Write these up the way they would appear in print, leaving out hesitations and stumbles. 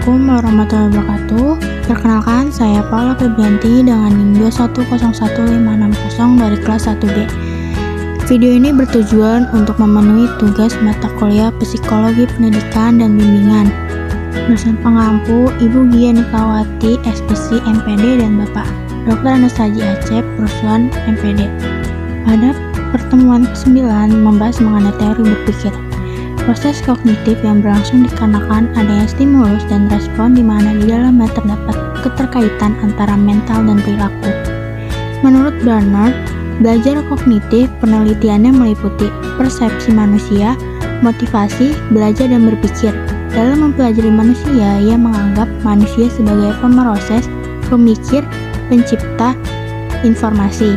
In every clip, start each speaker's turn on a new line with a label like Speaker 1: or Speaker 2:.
Speaker 1: Assalamualaikum warahmatullahi wabarakatuh. Perkenalkan, saya Paula Febrianti dengan NIM 2101560 dari kelas 1B. Video ini bertujuan untuk memenuhi tugas mata kuliah Psikologi Pendidikan dan Bimbingan. Dosen pengampu Ibu Gia Nikawati, SPC MPD, dan Bapak Dr. Anastasia Acep, Prosuan MPD. Pada pertemuan ke-9 membahas mengenai teori berpikir. Proses kognitif yang berlangsung dikarenakan adanya stimulus dan respon di mana di dalamnya terdapat keterkaitan antara mental dan perilaku. Menurut Barnard, belajar kognitif penelitiannya meliputi persepsi manusia, motivasi, belajar dan berpikir. Dalam mempelajari manusia, ia menganggap manusia sebagai pemroses, pemikir, pencipta informasi.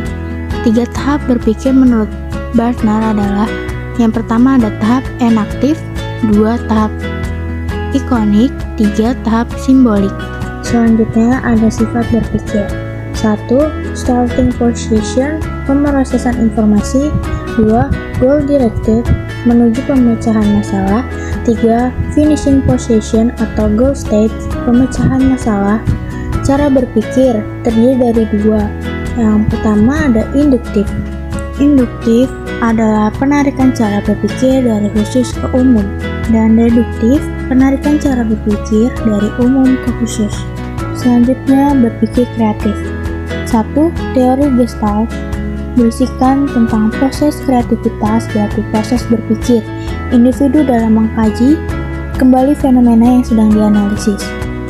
Speaker 1: 3 tahap berpikir menurut Barnard adalah: yang pertama ada tahap enaktif, 2 tahap ikonik, 3 tahap simbolik. Selanjutnya ada sifat berpikir. 1. Starting position, pemrosesan informasi. 2. Goal directed, menuju pemecahan masalah. 3. Finishing position atau goal stage, pemecahan masalah. Cara berpikir terdiri dari 2. Yang pertama ada induktif. Induktif adalah penarikan cara berpikir dari khusus ke umum, dan deduktif penarikan cara berpikir dari umum ke khusus. Selanjutnya berpikir kreatif. 1. Teori Gestalt berisikan tentang proses kreativitas, yaitu proses berpikir individu dalam mengkaji kembali fenomena yang sedang dianalisis.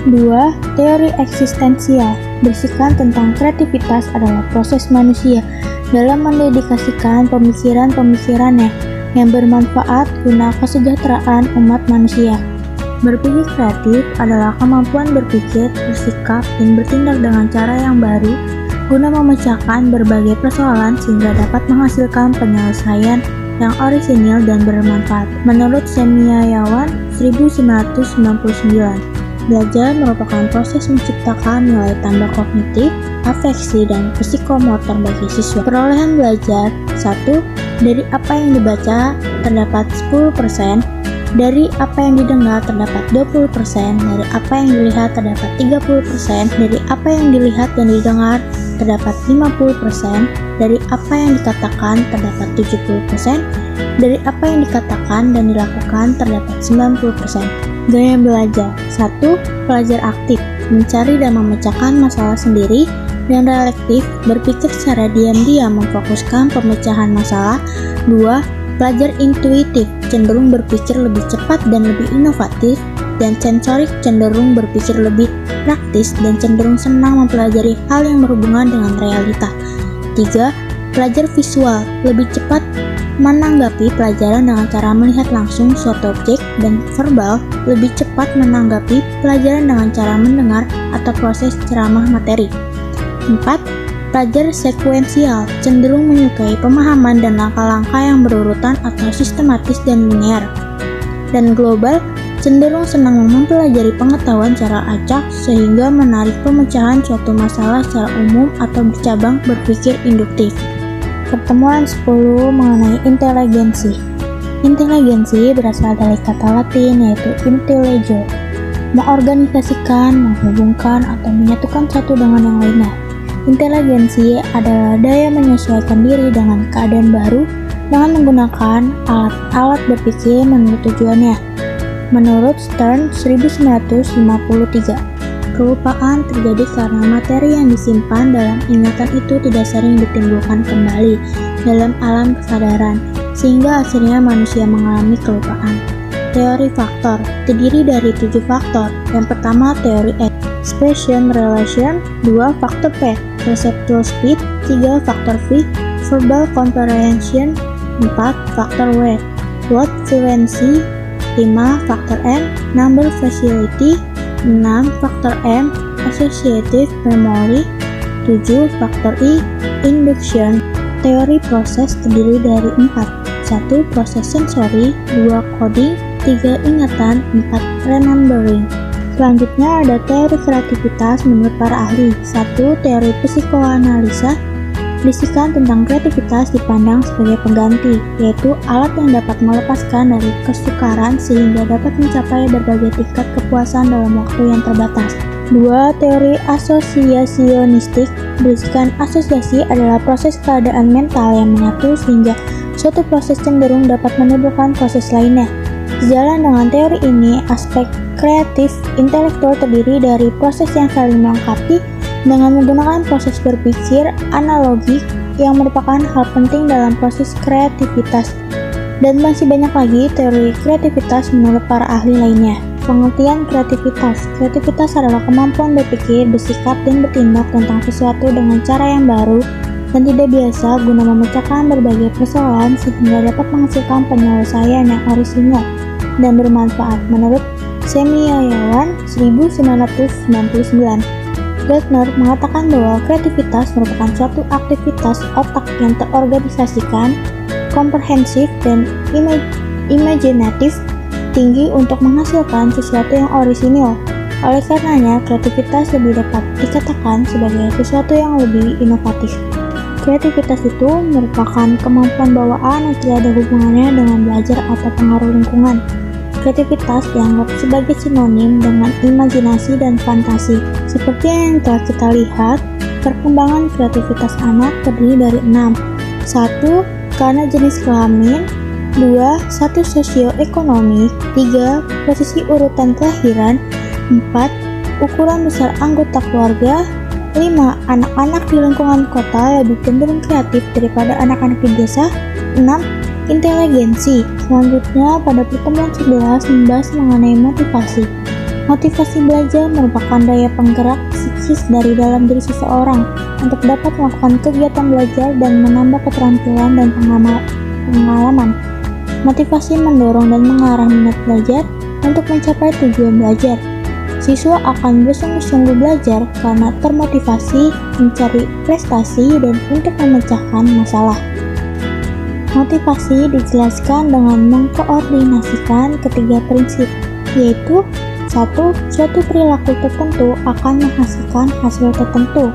Speaker 1: 2. Teori eksistensial berisikan tentang kreativitas adalah proses manusia dalam mendedikasikan pemikiran-pemikirannya yang bermanfaat guna kesejahteraan umat manusia. Berpikir kreatif adalah kemampuan berpikir, bersikap, dan bertindak dengan cara yang baru guna memecahkan berbagai persoalan sehingga dapat menghasilkan penyelesaian yang orisinil dan bermanfaat. Menurut Semiawan 1999, belajar merupakan proses menciptakan nilai tambah kognitif, afeksi, dan psikomotor bagi siswa. Perolehan belajar: 1. Dari apa yang dibaca terdapat 10%, dari apa yang didengar terdapat 20%, dari apa yang dilihat terdapat 30%, dari apa yang dilihat dan didengar terdapat 50%, dari apa yang dikatakan terdapat 70%, dari apa yang dikatakan dan dilakukan terdapat 90%. Gaya belajar: 1. Pelajar aktif, mencari dan memecahkan masalah sendiri, dan reflektif, berpikir secara diam-diam memfokuskan pemecahan masalah. 2. Pelajar intuitif, cenderung berpikir lebih cepat dan lebih inovatif, dan sensorik, cenderung berpikir lebih praktis dan cenderung senang mempelajari hal yang berhubungan dengan realita. 3. Pelajar visual, lebih cepat menanggapi pelajaran dengan cara melihat langsung suatu objek, dan verbal, lebih cepat menanggapi pelajaran dengan cara mendengar atau proses ceramah materi. 4. Pelajar sekuensial, cenderung menyukai pemahaman dan langkah-langkah yang berurutan atau sistematis dan linear. Dan global, cenderung senang mempelajari pengetahuan secara acak sehingga menarik pemecahan suatu masalah secara umum atau bercabang berpikir induktif. Pertemuan 10 mengenai inteligensi. Inteligensi berasal dari kata Latin yaitu intelligere, mengorganisasikan, menghubungkan, atau menyatukan satu dengan yang lainnya. Inteligensi adalah daya menyesuaikan diri dengan keadaan baru dengan menggunakan alat-alat berpikir menurut tujuannya. Menurut Stern 1953, kelupaan terjadi karena materi yang disimpan dalam ingatan itu tidak sering ditimbulkan kembali dalam alam kesadaran, sehingga akhirnya manusia mengalami kelupaan. Teori faktor terdiri dari 7 faktor. Yang pertama, teori X, spatial relation. 2. Faktor P, perceptual speed. 3. Faktor V, verbal comprehension. 4. Faktor W, word fluency. 5. Faktor M, number facility. 6. Faktor M, associative memory. 7. Faktor I, induction. Teori proses terdiri dari 4. 1. Proses sensori. 2. Coding. 3. Ingatan. 4. Remembering. Selanjutnya ada teori kreativitas menurut para ahli. 1. Teori psikoanalisa. Bisikan tentang kreativitas dipandang sebagai pengganti, yaitu alat yang dapat melepaskan dari kesukaran sehingga dapat mencapai berbagai tingkat kepuasan dalam waktu yang terbatas. 2. Teori asosiasionistik. Bisikan asosiasi adalah proses keadaan mental yang menyatu sehingga suatu proses cenderung dapat menimbulkan proses lainnya. Sejalan dengan teori ini, aspek kreatif intelektual terdiri dari proses yang saling melengkapi dengan menggunakan proses berpikir analogik yang merupakan hal penting dalam proses kreativitas. Dan masih banyak lagi teori kreativitas menurut para ahli lainnya. Pengertian kreativitas. Kreativitas adalah kemampuan berpikir, bersikap, dan bertindak tentang sesuatu dengan cara yang baru dan tidak biasa guna memecahkan berbagai persoalan sehingga dapat menghasilkan penyelesaian yang orisinal dan bermanfaat menurut Semioyawan 1999. Gardner mengatakan bahwa kreativitas merupakan suatu aktivitas otak yang terorganisasikan, komprehensif, dan imajinatif tinggi untuk menghasilkan sesuatu yang orisinil. Oleh karenanya, kreativitas lebih dapat dikatakan sebagai sesuatu yang lebih inovatif. Kreativitas itu merupakan kemampuan bawaan yang tidak ada hubungannya dengan belajar atau pengaruh lingkungan. Kreativitas dianggap sebagai sinonim dengan imajinasi dan fantasi. Seperti yang telah kita lihat, perkembangan kreativitas anak terdiri dari 6. 1. Karena jenis kelamin. 2. Status sosioekonomik. 3. Posisi urutan kelahiran. 4. Ukuran besar anggota keluarga. 5. Anak-anak di lingkungan kota lebih cenderung kreatif daripada anak-anak di desa. 6. Inteligensi. Selanjutnya, pada pertemuan 11 membahas mengenai motivasi. Motivasi belajar merupakan daya penggerak psikis dari dalam diri seseorang untuk dapat melakukan kegiatan belajar dan menambah keterampilan dan pengalaman. Motivasi mendorong dan mengarah minat belajar untuk mencapai tujuan belajar. Siswa akan bersungguh-sungguh belajar karena termotivasi mencari prestasi dan untuk memecahkan masalah. Motivasi dijelaskan dengan mengkoordinasikan ketiga prinsip, yaitu 1. Suatu perilaku tertentu akan menghasilkan hasil tertentu.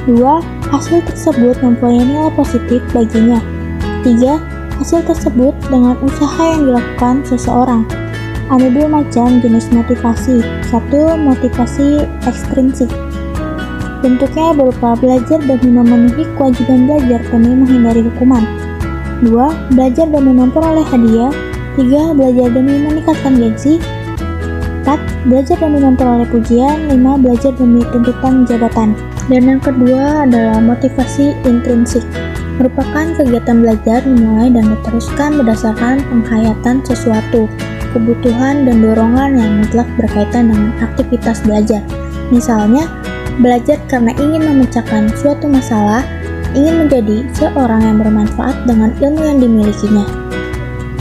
Speaker 1: 2. Hasil tersebut mempunyai nilai positif baginya. 3. Hasil tersebut dengan usaha yang dilakukan seseorang. Ada 2 macam jenis motivasi. 1. Motivasi ekstrinsik. Bentuknya berupa belajar demi memenuhi kewajiban belajar demi menghindari hukuman. 2. Belajar demi memperoleh hadiah. 3. Belajar demi meningkatkan gengsi. 4. Belajar demi memperoleh pujian. 5. Belajar demi tuntutan jabatan. Dan yang kedua adalah motivasi intrinsik. Merupakan kegiatan belajar dimulai dan diteruskan berdasarkan penghayatan sesuatu, kebutuhan dan dorongan yang mutlak berkaitan dengan aktivitas belajar. Misalnya, belajar karena ingin memecahkan suatu masalah, ingin menjadi seorang yang bermanfaat dengan ilmu yang dimilikinya.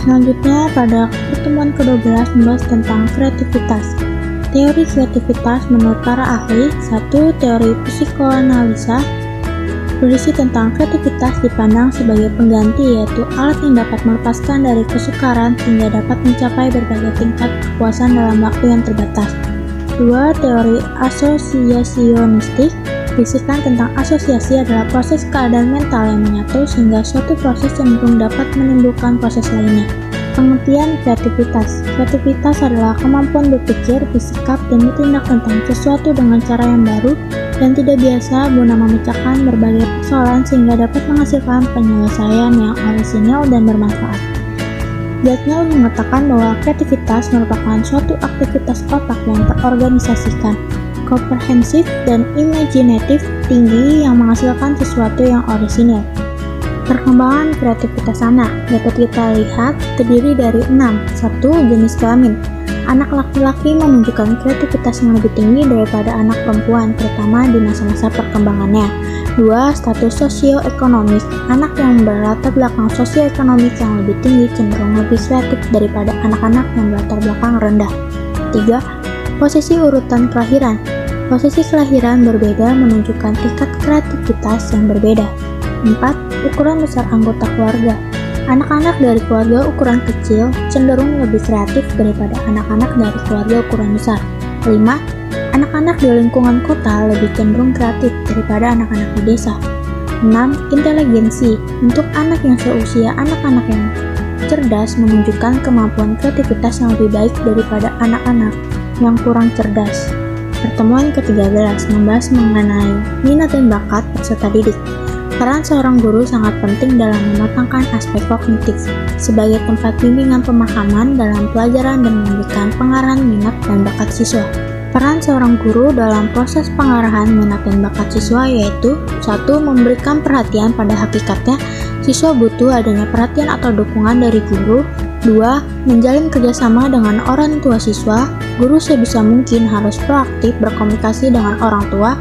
Speaker 1: Selanjutnya, pada pertemuan ke-12 membahas tentang kreativitas. Teori kreativitas menurut para ahli. 1. Teori psikoanalisa berisi tentang kreativitas dipandang sebagai pengganti, yaitu alat yang dapat melepaskan dari kesukaran sehingga dapat mencapai berbagai tingkat kepuasan dalam waktu yang terbatas. 2. Teori asosiasionistik. Bisikan tentang asosiasi adalah proses keadaan mental yang menyatu sehingga suatu proses cenderung dapat menimbulkan proses lainnya. Pengertian kreativitas. Kreativitas adalah kemampuan berpikir, bersikap, dan bertindak tentang sesuatu dengan cara yang baru dan tidak biasa guna memecahkan berbagai persoalan sehingga dapat menghasilkan penyelesaian yang orisinal dan bermanfaat. Gardner mengatakan bahwa kreativitas merupakan suatu aktivitas otak yang terorganisasikan, komprehensif, dan imajinatif tinggi yang menghasilkan sesuatu yang orisinal. Perkembangan kreativitas anak dapat kita lihat terdiri dari 6. 1. Jenis kelamin. Anak laki-laki menunjukkan kreativitas yang lebih tinggi daripada anak perempuan, terutama di masa-masa perkembangannya. 2. Status sosioekonomik. Anak yang berlatar belakang sosioekonomik yang lebih tinggi cenderung lebih kreatif daripada anak-anak yang berlatar belakang rendah. 3. Posisi urutan kelahiran. Posisi kelahiran berbeda menunjukkan tingkat kreativitas yang berbeda. 4. Ukuran besar anggota keluarga. Anak-anak dari keluarga ukuran kecil cenderung lebih kreatif daripada anak-anak dari keluarga ukuran besar. 5. Anak-anak di lingkungan kota lebih cenderung kreatif daripada anak-anak di desa. 6. Inteligensi. Untuk anak yang seusia anak-anak yang cerdas menunjukkan kemampuan kreativitas yang lebih baik daripada anak-anak yang kurang cerdas. Pertemuan ke-13 membahas mengenai minat dan bakat peserta didik. Peran seorang guru sangat penting dalam mematangkan aspek kognitif sebagai tempat bimbingan pemahaman dalam pelajaran dan memberikan pengarahan minat dan bakat siswa. Peran seorang guru dalam proses pengarahan minat dan bakat siswa yaitu 1. Memberikan perhatian pada hakikatnya siswa butuh adanya perhatian atau dukungan dari guru. 2. Menjalin kerjasama dengan orang tua siswa. Guru sebisa mungkin harus proaktif berkomunikasi dengan orang tua.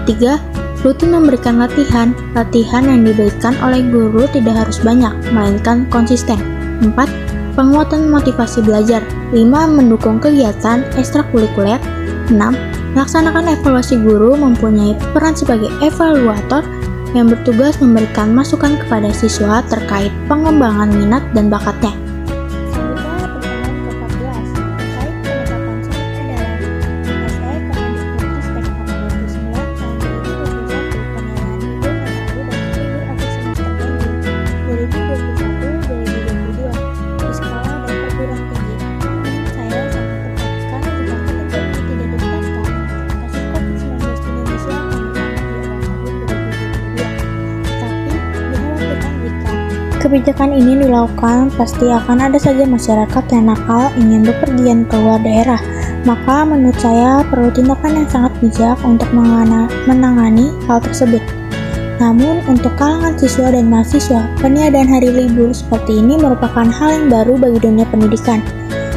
Speaker 1: 3. Rutin memberikan latihan. Latihan yang diberikan oleh guru tidak harus banyak, melainkan konsisten. 4. Penguatan motivasi belajar. 5. Mendukung kegiatan ekstrakurikuler. 6. Melaksanakan evaluasi. Guru mempunyai peran sebagai evaluator yang bertugas memberikan masukan kepada siswa terkait pengembangan minat dan bakatnya. Selanjutnya, pertemuan ke-14 terkait penetapan surat edaran SE Kemendikbudristek nomor 29 tahun 2021 penilaian libur Nataru dan libur akhir semester ganjil 2021-2022 di sekolah dan perguruan tinggi. Saya sangat tertekan jika ketentuan ini tidak dilepaskan. Kasus COVID-19 di Indonesia akan bertambah di awal tahun 2022. Tetapi dikhawatirkan jika kebijakan ini dilakukan, pasti akan ada saja masyarakat yang nakal ingin bepergian keluar daerah. Maka menurut saya perlu tindakan yang sangat bijak untuk menangani hal tersebut. Namun untuk kalangan siswa dan mahasiswa, peniadaan hari libur seperti ini merupakan hal yang baru bagi dunia pendidikan.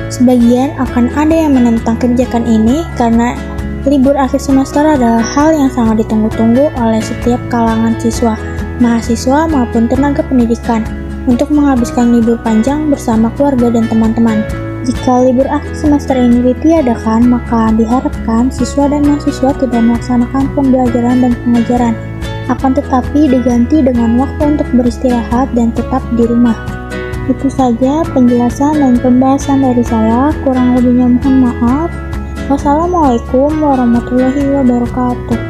Speaker 1: Sebagian akan ada yang menentang kebijakan ini karena libur akhir semester adalah hal yang sangat ditunggu-tunggu oleh setiap kalangan siswa, mahasiswa maupun tenaga pendidikan untuk menghabiskan libur panjang bersama keluarga dan teman-teman. Jika libur akhir semester ini ditiadakan, maka diharapkan siswa dan mahasiswa tidak melaksanakan pembelajaran dan pengajaran, akan tetapi diganti dengan waktu untuk beristirahat dan tetap di rumah. Itu saja penjelasan dan pembahasan dari saya, kurang lebihnya mohon maaf. Wassalamualaikum warahmatullahi wabarakatuh.